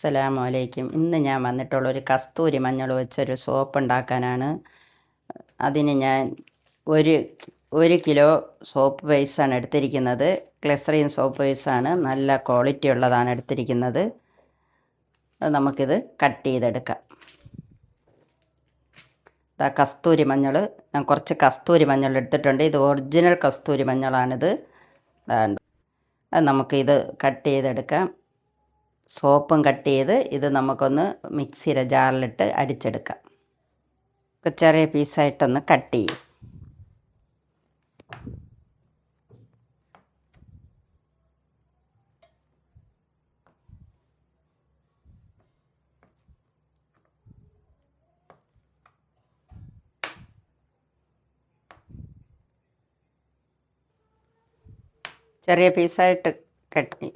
അസ്സലാമു അലൈക്കും. ഇന്ന് ഞാൻ വന്നിട്ടുള്ളൊരു കസ്തൂരി മഞ്ഞൾ വെച്ചൊരു സോപ്പ് ഉണ്ടാക്കാനാണ്. അതിന് ഞാൻ ഒരു 1 കിലോ സോപ്പ് ബേസാണ് എടുത്തിരിക്കുന്നത്. ഗ്ലിസറിൻ സോപ്പ് ബേസാണ്, നല്ല ക്വാളിറ്റി ഉള്ളതാണ് എടുത്തിരിക്കുന്നത്. അത് നമുക്കിത് കട്ട് ചെയ്തെടുക്കാം. കസ്തൂരി മഞ്ഞൾ, ഞാൻ കുറച്ച് കസ്തൂരി മഞ്ഞൾ എടുത്തിട്ടുണ്ട്. ഇത് ഒറിജിനൽ കസ്തൂരി മഞ്ഞളാണിത്. അത് നമുക്കിത് കട്ട് ചെയ്തെടുക്കാം. സോപ്പും കട്ട് ചെയ്ത് ഇത് നമുക്കൊന്ന് മിക്സിയുടെ ജാറിലിട്ട് അടിച്ചെടുക്കാം. ചെറിയ പീസായിട്ടൊന്ന് കട്ട് ചെയ്യും. ചെറിയ പീസായിട്ട് കട്ട്,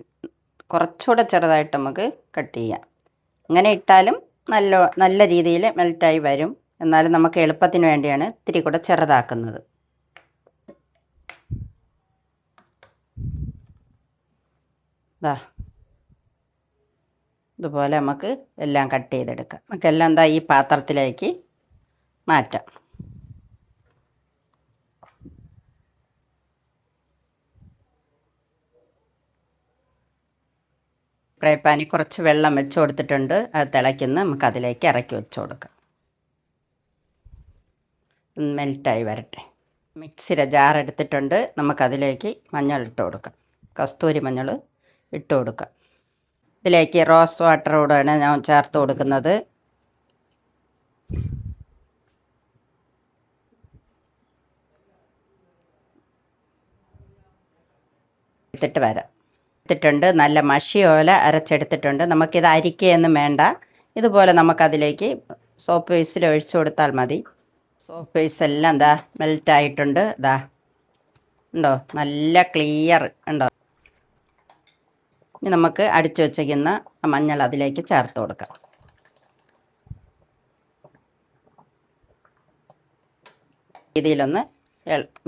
കുറച്ചുകൂടെ ചെറുതായിട്ട് നമുക്ക് കട്ട് ചെയ്യാം. ഇങ്ങനെ ഇട്ടാലും നല്ല രീതിയിൽ മെൽറ്റായി വരും. എന്നാലും നമുക്ക് എളുപ്പത്തിന് വേണ്ടിയാണ് ഇത്തിരി കൂടെ ചെറുതാക്കുന്നത്. ഇതുപോലെ നമുക്ക് എല്ലാം കട്ട് ചെയ്തെടുക്കാം. നമുക്കെല്ലാം ഈ പാത്രത്തിലേക്ക് മാറ്റാം. ഫ്രൈ പാനിൽ കുറച്ച് വെള്ളം വെച്ച് കൊടുത്തിട്ടുണ്ട്. അത് തിളയ്ക്കുന്ന നമുക്കതിലേക്ക് ഇറക്കി വെച്ച് കൊടുക്കാം. മെൽറ്റായി വരട്ടെ. മിക്സിയുടെ ജാർ എടുത്തിട്ടുണ്ട്. നമുക്കതിലേക്ക് മഞ്ഞൾ ഇട്ട് കൊടുക്കാം. കസ്തൂരി മഞ്ഞൾ ഇട്ട് കൊടുക്കാം. ഇതിലേക്ക് റോസ് വാട്ടർ കൂടെയാണ് ഞാൻ ചേർത്ത് കൊടുക്കുന്നത്. എടുത്തിട്ട് വരാം. എടുത്തിട്ടുണ്ട്, നല്ല മഷി പോലെ അരച്ചെടുത്തിട്ടുണ്ട്. നമുക്കിത് അരിക്കുകയൊന്നും വേണ്ട. ഇതുപോലെ നമുക്കതിലേക്ക് സോപ്പ് വേസിൽ ഒഴിച്ചു കൊടുത്താൽ മതി. സോപ്പ് വേസ് എല്ലാം മെൽറ്റായിട്ടുണ്ട്. ഉണ്ടോ, നല്ല ക്ലിയർ ഉണ്ടോ. ഇനി നമുക്ക് അടിച്ചു വച്ചിരിക്കുന്ന മഞ്ഞൾ അതിലേക്ക് ചേർത്ത് കൊടുക്കാം. ഇതിലൊന്ന്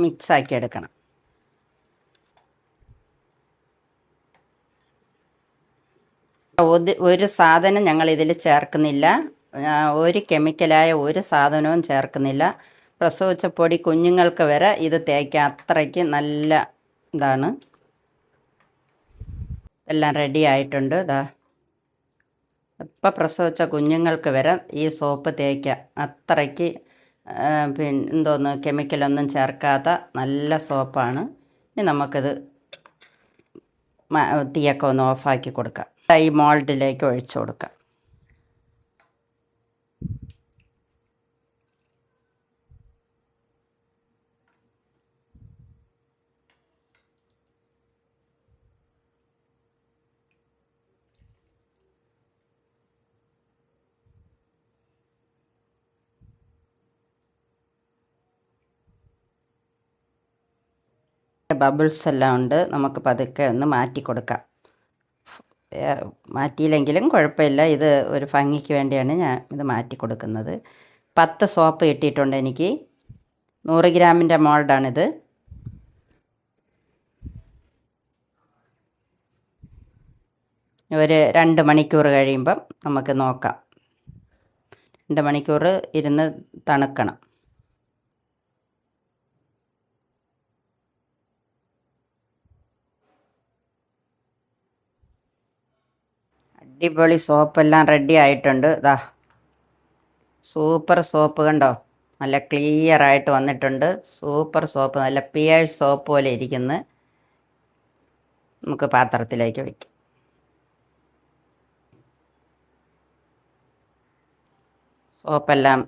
മിക്സാക്കി എടുക്കണം. ഒരു സാധനം ഞങ്ങൾ ഇതിൽ ചേർക്കുന്നില്ല. ഒരു കെമിക്കലായ ഒരു സാധനവും ചേർക്കുന്നില്ല. പ്രസവിച്ച പൊടി കുഞ്ഞുങ്ങൾക്ക് വരെ ഇത് തേക്കാൻ അത്രയ്ക്ക് നല്ല ഇതാണ്. എല്ലാം റെഡി ആയിട്ടുണ്ട്. ഇപ്പം പ്രസവിച്ച കുഞ്ഞുങ്ങൾക്ക് വരെ ഈ സോപ്പ് തേക്കാം. അത്രയ്ക്ക് കെമിക്കലൊന്നും ചേർക്കാത്ത നല്ല സോപ്പാണ്. ഇനി നമുക്കിത് തീയൊക്കെ ഒന്ന് ഓഫാക്കി കൊടുക്കാം. ഈ മോൾഡിലേക്ക് ഒഴിച്ചു കൊടുക്കാം. ബബിൾസ് എല്ലാം ഉണ്ട്. നമുക്ക് പതുക്കെ ഒന്ന് മാറ്റി കൊടുക്കാം. മാറ്റിയില്ലെങ്കിലും കുഴപ്പമില്ല. ഇത് ഒരു ഭംഗിക്ക് വേണ്ടിയാണ് ഞാൻ ഇത് മാറ്റി കൊടുക്കുന്നത്. 10 സോപ്പ് കിട്ടിയിട്ടുണ്ട് എനിക്ക്. 100 ഗ്രാമിൻ്റെ മോൾഡാണിത്. ഒരു 2 മണിക്കൂർ കഴിയുമ്പം നമുക്ക് നോക്കാം. 2 മണിക്കൂർ ഇരുന്ന് തണുക്കണം. അടിപൊളി സോപ്പെല്ലാം റെഡി ആയിട്ടുണ്ട്. സൂപ്പർ സോപ്പ് കണ്ടോ, നല്ല ക്ലിയർ ആയിട്ട് വന്നിട്ടുണ്ട്. സൂപ്പർ സോപ്പ്, നല്ല പിയേഴ്സ് സോപ്പ് പോലെ ഇരിക്കുന്നു. നമുക്ക് പാത്രത്തിലേക്ക് വയ്ക്കാം. സോപ്പെല്ലാം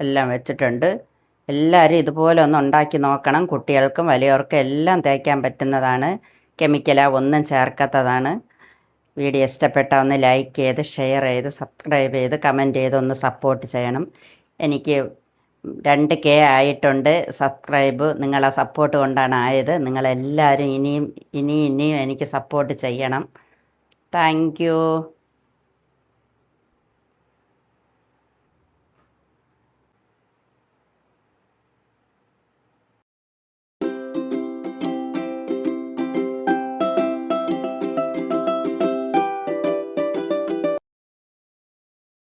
എല്ലാം വെച്ചിട്ടുണ്ട്. എല്ലാവരും ഇതുപോലെ ഒന്ന് ഉണ്ടാക്കി നോക്കണം. കുട്ടികൾക്കും വലിയവർക്കും എല്ലാം തേക്കാൻ പറ്റുന്നതാണ്. കെമിക്കലാ ഒന്നും ചേർക്കാത്തതാണ്. വീഡിയോ ഇഷ്ടപ്പെട്ടാൽ ഒന്ന് ലൈക്ക് ചെയ്ത് ഷെയർ ചെയ്ത് സബ്സ്ക്രൈബ് ചെയ്ത് കമൻറ്റ് ചെയ്ത് ഒന്ന് സപ്പോർട്ട് ചെയ്യണം. എനിക്ക് 2K ആയിട്ടുണ്ട് സബ്സ്ക്രൈബ്. നിങ്ങളെ സപ്പോർട്ട് കൊണ്ടാണ് ആയത്. നിങ്ങളെല്ലാവരും ഇനിയും എനിക്ക് സപ്പോർട്ട് ചെയ്യണം. Thank you.